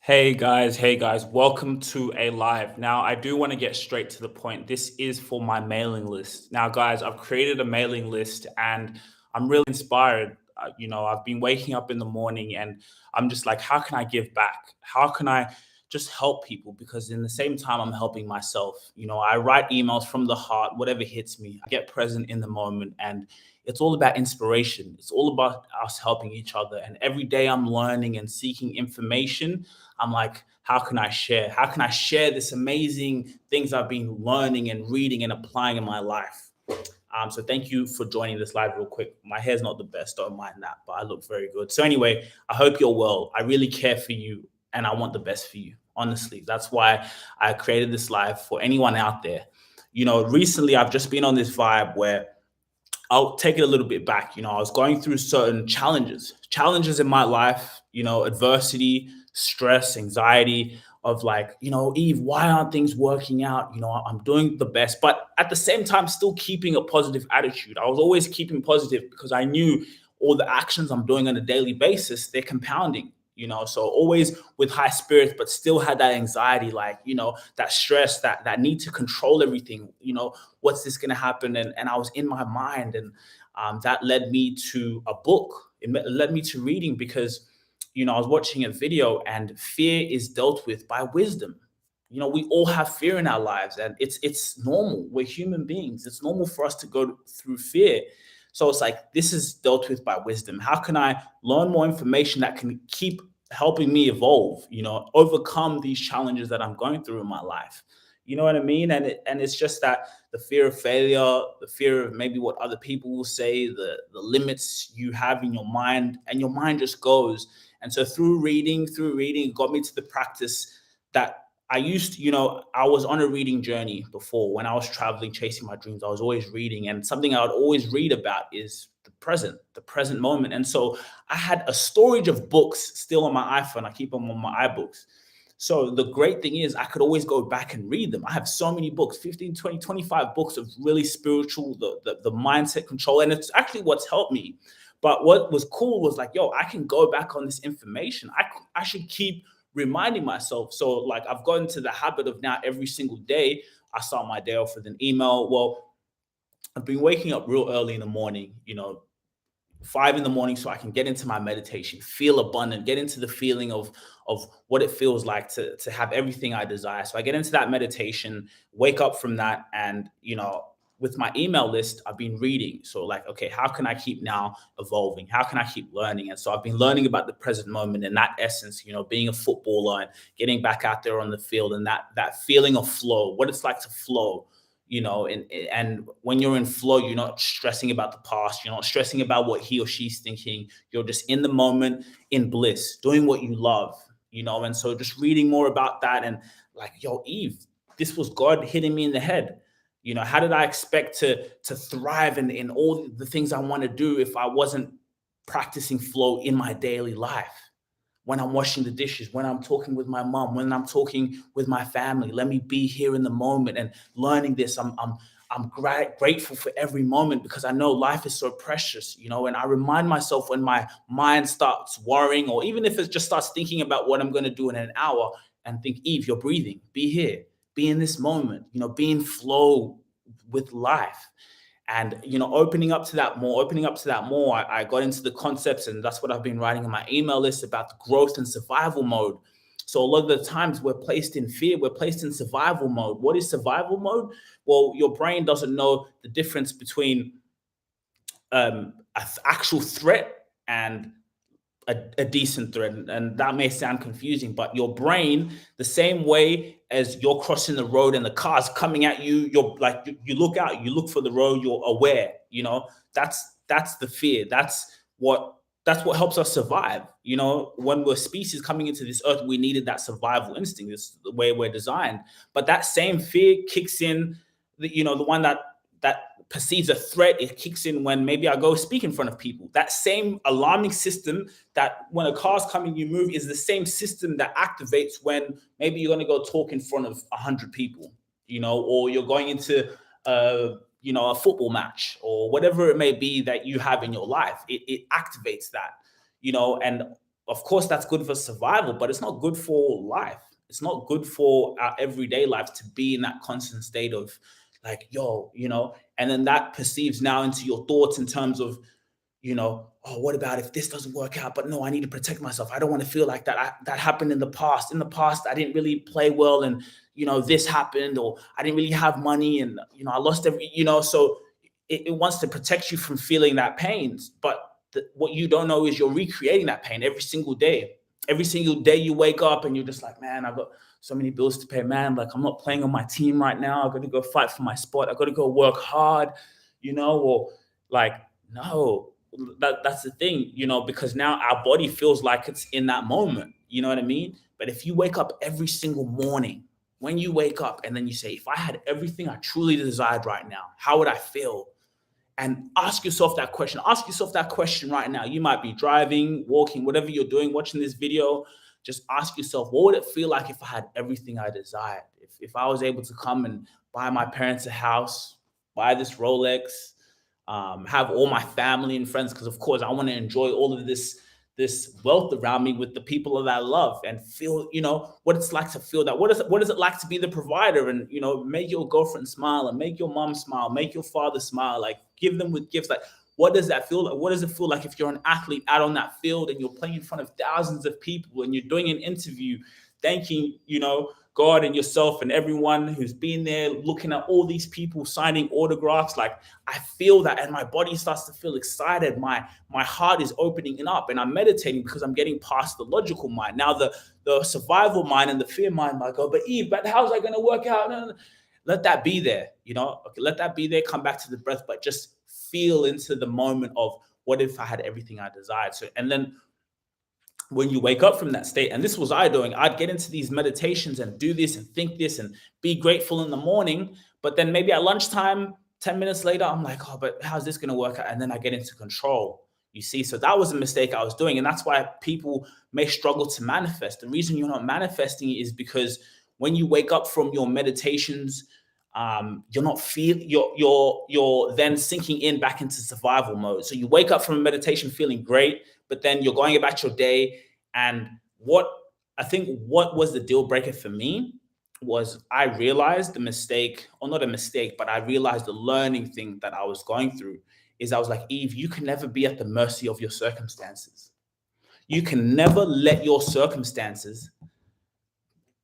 Hey guys, welcome to a live. Now, I do want to get straight to the point. This is for my mailing list. Now, guys, I've created a mailing list and I'm really inspired. I've been waking up in the morning and I'm just like, how can I give back? How can I just help people? Because in the same time, I'm helping myself. I write emails from the heart, whatever hits me. I get present in the moment and it's all about inspiration. It's all about us helping each other. And every day I'm learning and seeking information. I'm like, how can I share? How can I share this amazing things I've been learning and reading and applying in my life? So thank you for joining this live real quick. My hair's not the best, don't mind that, but I look very good. So anyway, I hope you're well. I really care for you and I want the best for you. Honestly, that's why I created this live for anyone out there. Recently I've just been on this vibe where I'll take it a little bit back. I was going through certain challenges in my life, adversity, stress, anxiety of like, Eve, why aren't things working out? I'm doing the best, but at the same time, still keeping a positive attitude. I was always keeping positive because I knew all the actions I'm doing on a daily basis, they're compounding. So always with high spirits, but still had that anxiety, like, that stress, that need to control everything. What's this going to happen? And I was in my mind, and that led me to a book. Led me to reading because, I was watching a video, and fear is dealt with by wisdom. We all have fear in our lives, and it's normal. We're human beings. It's normal for us to go through fear. So it's like this is dealt with by wisdom. How can I learn more information that can keep helping me evolve? Overcome these challenges that I'm going through in my life. You know what I mean? And it's just that the fear of failure, the fear of maybe what other people will say, the limits you have in your mind, and your mind just goes. And so through reading, it got me to the practice that I used to, I was on a reading journey before when I was traveling, chasing my dreams. I was always reading, and something I would always read about is the present moment. And so I had a storage of books still on my iPhone. I keep them on my iBooks. So the great thing is I could always go back and read them. I have so many books, 15, 20, 25 books of really spiritual, the mindset control. And it's actually what's helped me. But what was cool was like, yo, I can go back on this information. I should keep reminding myself. So like I've gotten to the habit of now every single day, I start my day off with an email. Well, I've been waking up real early in the morning, 5 in the morning, so I can get into my meditation, feel abundant, get into the feeling of what it feels like to have everything I desire. So I get into that meditation, wake up from that, and with my email list, I've been reading. So like, okay, how can I keep now evolving? How can I keep learning? And so I've been learning about the present moment and that essence, being a footballer and getting back out there on the field and that feeling of flow, what it's like to flow. And when you're in flow, you're not stressing about the past, you're not stressing about what he or she's thinking, you're just in the moment, in bliss, doing what you love. And so just reading more about that, and like, yo, Eve, this was God hitting me in the head. How did I expect to thrive in all the things I want to do if I wasn't practicing flow in my daily life? When I'm washing the dishes, when I'm talking with my mom, when I'm talking with my family. Let me be here in the moment and learning this. I'm grateful for every moment because I know life is so precious, and I remind myself when my mind starts worrying, or even if it just starts thinking about what I'm going to do in an hour, and think, Eve, you're breathing, be here, be in this moment, be in flow with life. And opening up to that more, I got into the concepts, and that's what I've been writing in my email list about the growth and survival mode. So a lot of the times we're placed in fear, we're placed in survival mode. What is survival mode? Well, your brain doesn't know the difference between actual threat and a decent threat. And that may sound confusing, but your brain, the same way as you're crossing the road and the car's coming at you, you're like, you look out, you look for the road, you're aware. That's the fear. That's what helps us survive. When we're species coming into this earth, we needed that survival instinct. It's the way we're designed. But that same fear kicks in, the one that perceives a threat, it kicks in when maybe I go speak in front of people. That same alarming system that when a car's coming, you move, is the same system that activates when maybe you're going to go talk in front of 100 people, or you're going into a football match, or whatever it may be that you have in your life. It activates that, and of course, that's good for survival, but it's not good for life. It's not good for our everyday life to be in that constant state of like, yo, and then that perceives now into your thoughts in terms of, oh, what about if this doesn't work out? But no, I need to protect myself. I don't want to feel like that. That happened in the past. In the past, I didn't really play well, and this happened, or I didn't really have money, and I lost So it wants to protect you from feeling that pain. But what you don't know is you're recreating that pain every single day. Every single day you wake up and you're just like, man, I've got so many bills to pay. Man, like I'm not playing on my team right now. I've got to go fight for my spot. I've got to go work hard, or like, no, that's the thing, because now our body feels like it's in that moment. You know what I mean? But if you wake up every single morning, when you wake up and then you say, if I had everything I truly desired right now, how would I feel? And ask yourself that question. Ask yourself that question right now. You might be driving, walking, whatever you're doing, watching this video. Just ask yourself, what would it feel like if I had everything I desired? If I was able to come and buy my parents a house, buy this Rolex, have all my family and friends, because of course I want to enjoy all of this wealth around me with the people that I love, and feel, what it's like to feel that. What is it like to be the provider, and, make your girlfriend smile, and make your mom smile, make your father smile, like give them with gifts. Like, what does that feel like? What does it feel like if you're an athlete out on that field and you're playing in front of thousands of people and you're doing an interview, thanking, God and yourself and everyone who's been there, looking at all these people signing autographs? Like, I feel that, and my body starts to feel excited. My heart is opening up, and I'm meditating because I'm getting past the logical mind. Now the survival mind and the fear mind might go, but Eve, but how's that going to work out? No. Let that be there, okay, let that be there. Come back to the breath, but just feel into the moment of, what if I had everything I desired? So, and then when you wake up from that state, and this was I doing, I'd get into these meditations and do this and think this and be grateful in the morning. But then maybe at lunchtime, 10 minutes later, I'm like, oh, but how's this going to work out? And then I get into control, you see? So that was a mistake I was doing. And that's why people may struggle to manifest. The reason you're not manifesting is because when you wake up from your meditations, you're not you're then sinking in back into survival mode. So you wake up from a meditation feeling great, but then you're going about your day. And what was the deal breaker for me was, I realized the mistake, or not a mistake, but I realized the learning thing that I was going through is, I was like, Eve, you can never be at the mercy of your circumstances. You can never let your circumstances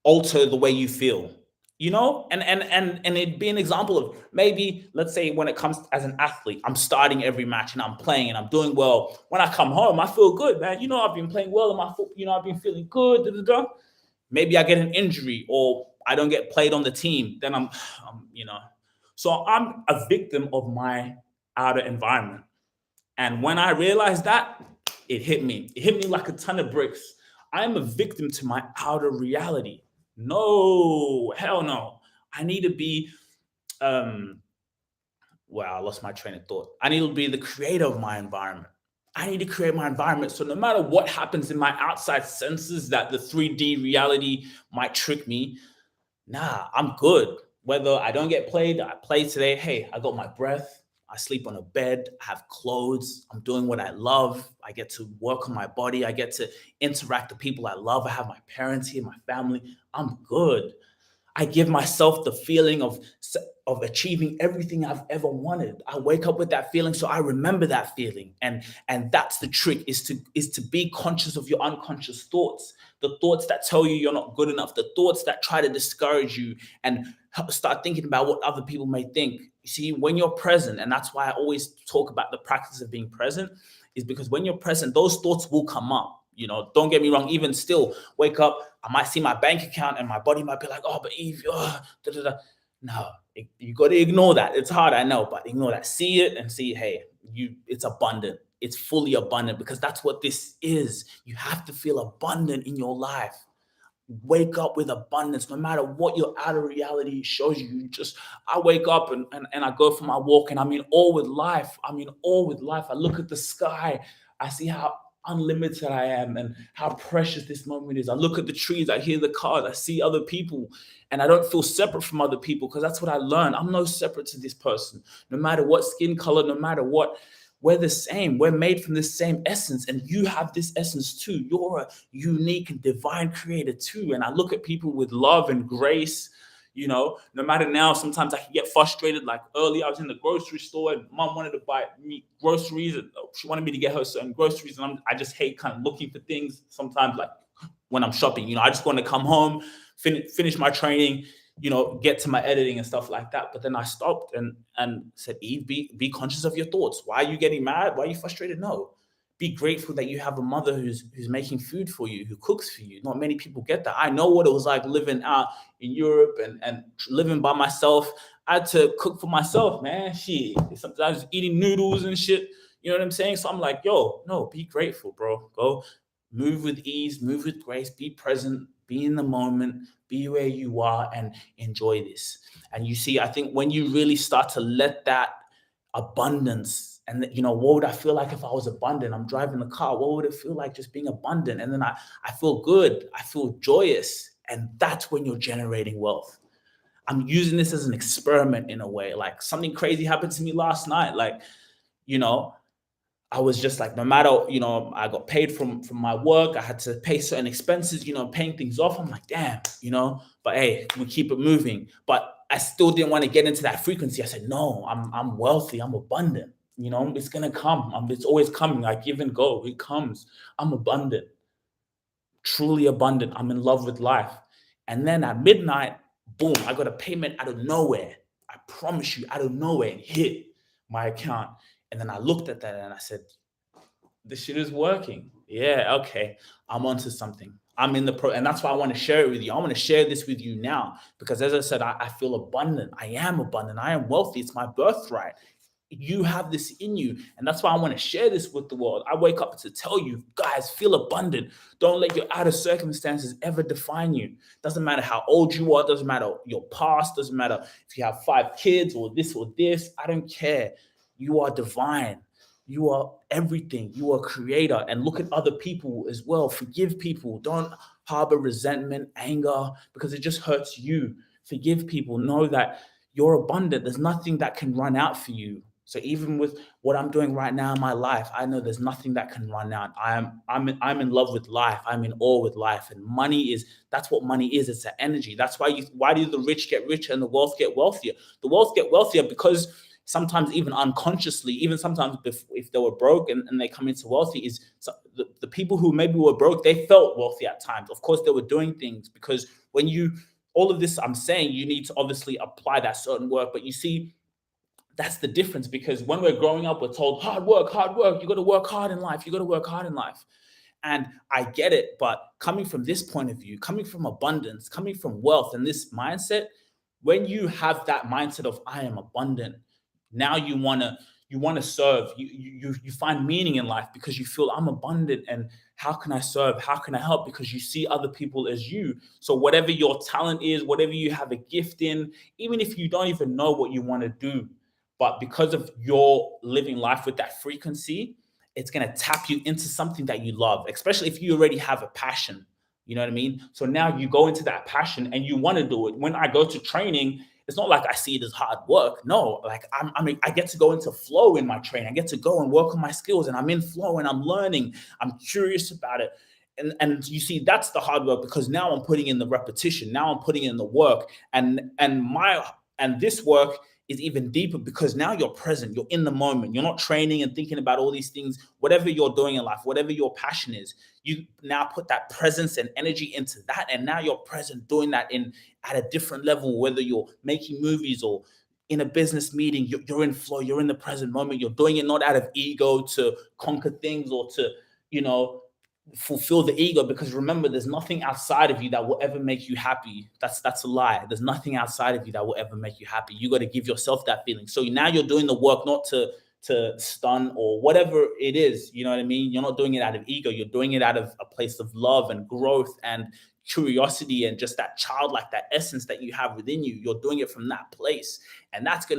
alter the way you feel. And it'd be an example of, maybe, let's say, when it comes as an athlete, I'm starting every match and I'm playing and I'm doing well. When I come home, I feel good, man. I've been playing well in my foot. I've been feeling good. Da, da, da. Maybe I get an injury, or I don't get played on the team. Then I'm so I'm a victim of my outer environment. And when I realized that, it hit me. It hit me like a ton of bricks. I am a victim to my outer reality. No, hell no. I need to be, I lost my train of thought. I need to be the creator of my environment. I need to create my environment. So no matter what happens in my outside senses, that the 3D reality might trick me, I'm good. Whether I don't get played, I play today. Hey, I got my breath. I sleep on a bed, I have clothes, I'm doing what I love. I get to work on my body. I get to interact with people I love. I have my parents here, my family. I'm good. I give myself the feeling of achieving everything I've ever wanted. I wake up with that feeling, so I remember that feeling. And that's the trick, is to be conscious of your unconscious thoughts, the thoughts that tell you you're not good enough, the thoughts that try to discourage you, and start thinking about what other people may think. You see, when you're present, and that's why I always talk about the practice of being present, is because when you're present, those thoughts will come up. Don't get me wrong, even still, wake up, I might see my bank account and my body might be like, oh, but Eve, No, you got to ignore that. It's hard, I know, but ignore that. See it and see, hey, it's abundant. It's fully abundant, because that's what this is. You have to feel abundant in your life. Wake up with abundance, no matter what your outer reality shows you. I wake up and I go for my walk, and I'm in awe with life. I'm in awe with life. I look at the sky. I see how unlimited I am and how precious this moment is. I look at the trees, I hear the cars, I see other people, and I don't feel separate from other people, because that's what I learned. I'm no separate to this person, no matter what skin color, no matter what we're the same. We're made from the same essence, and you have this essence too. You're a unique and divine creator too. And I look at people with love and grace. No matter now, sometimes I can get frustrated. Like earlier, I was in the grocery store and mom wanted to buy me groceries. And she wanted me to get her certain groceries. And I just hate kind of looking for things sometimes, like when I'm shopping. I just want to come home, finish my training, get to my editing and stuff like that. But then I stopped and said, Eve, be conscious of your thoughts. Why are you getting mad? Why are you frustrated? No. Be grateful that you have a mother who's making food for you, who cooks for you. Not many people get that. I know what it was like living out in Europe and living by myself. I had to cook for myself, man. Shit. Sometimes eating noodles and shit. You know what I'm saying? So I'm like, yo, no, be grateful, bro. Go move with ease, move with grace, be present, be in the moment, be where you are, and enjoy this. And you see, I think when you really start to let that abundance, and what would I feel like if I was abundant? I'm driving the car. What would it feel like just being abundant? And then I feel good. I feel joyous. And that's when you're generating wealth. I'm using this as an experiment in a way. Like something crazy happened to me last night. Like, I was just like, no matter, I got paid from my work. I had to pay certain expenses, paying things off. I'm like, damn, but hey, we keep it moving. But I still didn't want to get into that frequency. I said, no, I'm wealthy. I'm abundant. It's going to come. It's always coming. I give and go. It comes. I'm abundant, truly abundant. I'm in love with life. And then at midnight, boom, I got a payment out of nowhere. I promise you, out of nowhere, it hit my account. And then I looked at that and I said, this shit is working. Yeah, okay. I'm onto something. I'm in the and that's why I want to share it with you. I want to share this with you now because, as I said, I feel abundant. I am abundant. I am wealthy. It's my birthright. You have this in you. And that's why I want to share this with the world. I wake up to tell you, guys, feel abundant. Don't let your outer circumstances ever define you. Doesn't matter how old you are. Doesn't matter your past. Doesn't matter if you have 5 kids or this or this. I don't care. You are divine. You are everything. You are a creator. And look at other people as well. Forgive people. Don't harbor resentment, anger, because it just hurts you. Forgive people. Know that you're abundant. There's nothing that can run out for you. So even with what I'm doing right now in my life, I know there's nothing that can run out. I'm in love with life. I'm in awe with life. And that's what money is. It's an energy. That's why do the rich get richer and the wealth get wealthier? The wealth get wealthier because sometimes even unconsciously, even sometimes if they were broke and they come into wealthy, is the people who maybe were broke, they felt wealthy at times. Of course, they were doing things because all of this I'm saying, you need to obviously apply that certain work. But you see, that's the difference, because when we're growing up, we're told hard work. You got to work hard in life. And I get it. But coming from this point of view, coming from abundance, coming from wealth and this mindset, when you have that mindset of I am abundant, now you want to serve. You find meaning in life because you feel I'm abundant, and how can I serve? How can I help? Because you see other people as you. So whatever your talent is, whatever you have a gift in, even if you don't even know what you want to do, but because of your living life with that frequency, it's going to tap you into something that you love, especially if you already have a passion. You know what I mean? So now you go into that passion and you want to do it. When I go to training, it's not like I see it as hard work. No, like I get to go into flow in my training. I get to go and work on my skills, and I'm in flow and I'm learning. I'm curious about it. And you see, that's the hard work, because now I'm putting in the repetition. Now I'm putting in the work, and this work is even deeper because now you're present. You're in the moment. You're not training and thinking about all these things. Whatever you're doing in life, whatever your passion is, you now put that presence and energy into that, and now you're present doing that at a different level. Whether you're making movies or in a business meeting, you're in flow. You're in the present moment. You're doing it not out of ego to conquer things or to fulfill the ego, because remember, there's nothing outside of you that will ever make you happy. That's a lie. There's nothing outside of you that will ever make you happy. You got to give yourself that feeling. So now you're doing the work not to stun or whatever it is. You know what I mean? You're not doing it out of ego. You're doing it out of a place of love and growth and curiosity and just that childlike, that essence that you have within you. You're doing it from that place, and that's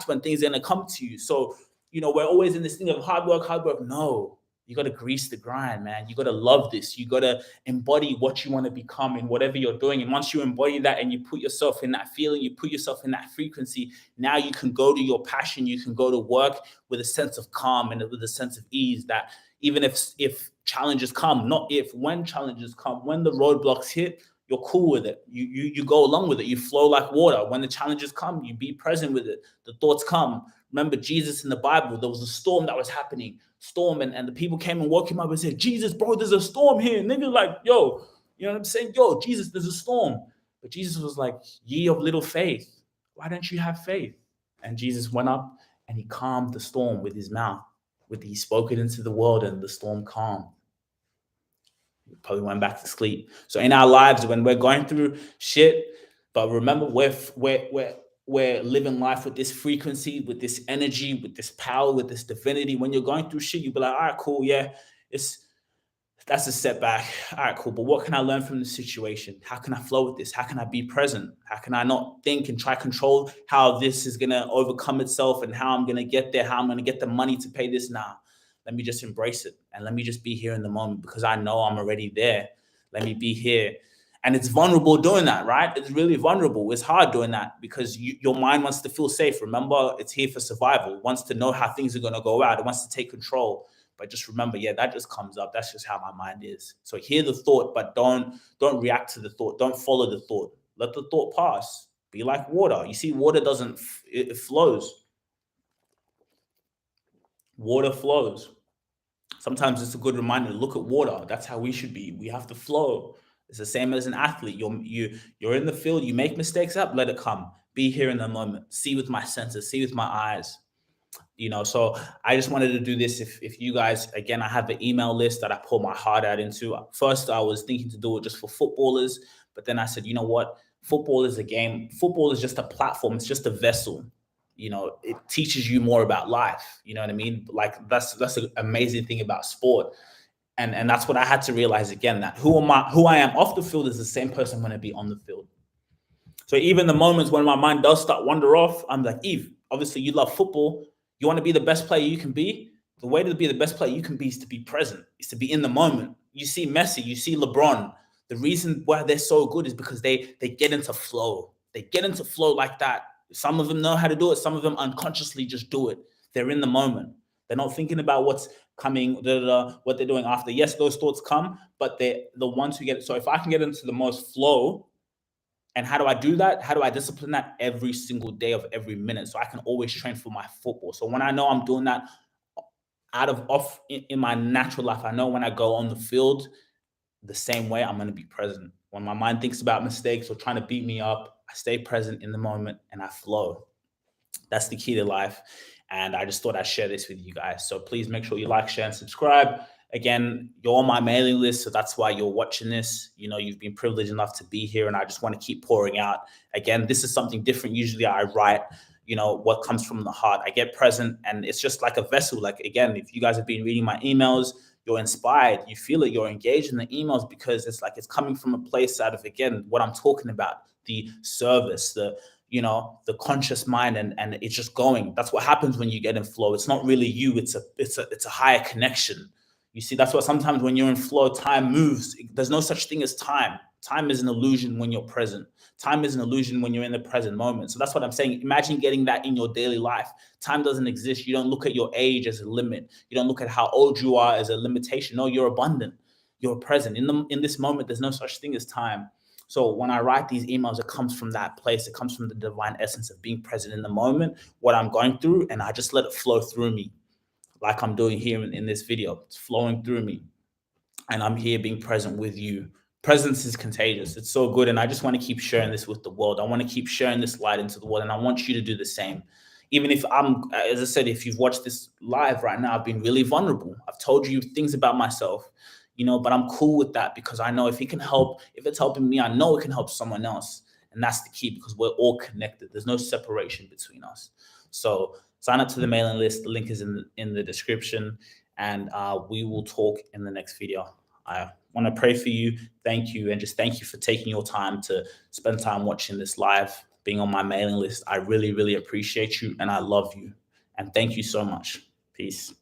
when things are gonna come to you. So we're always in this thing of hard work. No, You got to grease the grind, man. You got to love this. You got to embody what you want to become in whatever you're doing. And once you embody that and you put yourself in that feeling, you put yourself in that frequency, now you can go to your passion. You can go to work with a sense of calm and with a sense of ease, that even if challenges come, not if, when challenges come, when the roadblocks hit, you're cool with it. You go along with it. You flow like water. When the challenges come, you be present with it. The thoughts come. Remember Jesus in the Bible, there was a storm that was happening. Storm, and the people came and woke him up and said, Jesus, bro, there's a storm here. And niggas like, yo, you know what I'm saying? Yo, Jesus, there's a storm. But Jesus was like, ye of little faith, why don't you have faith? And Jesus went up and he calmed the storm with his mouth. He spoke it into the world and the storm calmed. He probably went back to sleep. So in our lives, when we're going through shit, but remember, we're living life with this frequency, with this energy, with this power, with this divinity. When you're going through shit, you'll be like, all right, cool, yeah, that's a setback. All right, cool. But what can I learn from the situation? How can I flow with this? How can I be present? How can I not think and try to control how this is gonna overcome itself and how I'm gonna get there, how I'm gonna get the money to pay this now? Let me just embrace it and let me just be here in the moment because I know I'm already there. Let me be here. And it's vulnerable doing that, right? It's really vulnerable. It's hard doing that because your mind wants to feel safe. Remember, it's here for survival. It wants to know how things are going to go out. It wants to take control. But just remember, yeah, that just comes up. That's just how my mind is. So hear the thought, but don't react to the thought. Don't follow the thought. Let the thought pass. Be like water. You see, water doesn't, it flows. Water flows. Sometimes it's a good reminder to look at water. That's how we should be. We have to flow. It's the same as an athlete. You're in the field. You make mistakes up. Let it come. Be here in the moment. See with my senses. See with my eyes. So I just wanted to do this. If you guys, again, I have an email list that I pour my heart out into. First, I was thinking to do it just for footballers, but then I said, you know what? Football is a game. Football is just a platform. It's just a vessel. It teaches you more about life. You know what I mean? Like that's an amazing thing about sport. And that's what I had to realize again, that who I am off the field is the same person I'm going to be on the field. So even the moments when my mind does start wander off, I'm like, Eve, obviously you love football. You want to be the best player you can be. The way to be the best player you can be is to be present, is to be in the moment. You see Messi, you see LeBron. The reason why they're so good is because they get into flow. They get into flow like that. Some of them know how to do it. Some of them unconsciously just do it. They're in the moment. They're not thinking about what's coming, what they're doing after. Yes, those thoughts come, but they're the ones who get it. So if I can get into the most flow, and how do I do that? How do I discipline that every single day of every minute so I can always train for my football? So when I know I'm doing that in my natural life, I know when I go on the field, the same way I'm going to be present. When my mind thinks about mistakes or trying to beat me up, I stay present in the moment and I flow. That's the key to life. And I just thought I'd share this with you guys. So please make sure you like, share, and subscribe. Again, you're on my mailing list, so that's why you're watching this. You've been privileged enough to be here, and I just want to keep pouring out. Again, this is something different. Usually I write, what comes from the heart. I get present, and it's just like a vessel. Like, again, if you guys have been reading my emails, you're inspired, you feel it, you're engaged in the emails because it's coming from a place out of, again, what I'm talking about, the service, the conscious mind, and it's just going. That's what happens when you get in flow. It's not really you, it's a higher connection. You see, that's what sometimes when you're in flow, time moves. There's no such thing as time. Time is an illusion when you're present. Time is an illusion when you're in the present moment. So that's what I'm saying. Imagine getting that in your daily life. Time doesn't exist. You don't look at your age as a limit. You don't look at how old you are as a limitation. No, you're abundant. You're present. In this moment, there's no such thing as time. So when I write these emails, it comes from that place. It comes from the divine essence of being present in the moment, what I'm going through, and I just let it flow through me like I'm doing here in this video. It's flowing through me, and I'm here being present with you. Presence is contagious. It's so good, and I just want to keep sharing this with the world. I want to keep sharing this light into the world, and I want you to do the same. Even if as I said, if you've watched this live right now, I've been really vulnerable. I've told you things about myself, but I'm cool with that because I know if it's helping me, I know it can help someone else. And that's the key because we're all connected. There's no separation between us. So sign up to the mailing list. The link is in the description, and we will talk in the next video. I want to pray for you. Thank you. And just thank you for taking your time to spend time watching this live, being on my mailing list. I really, really appreciate you, and I love you. And thank you so much. Peace.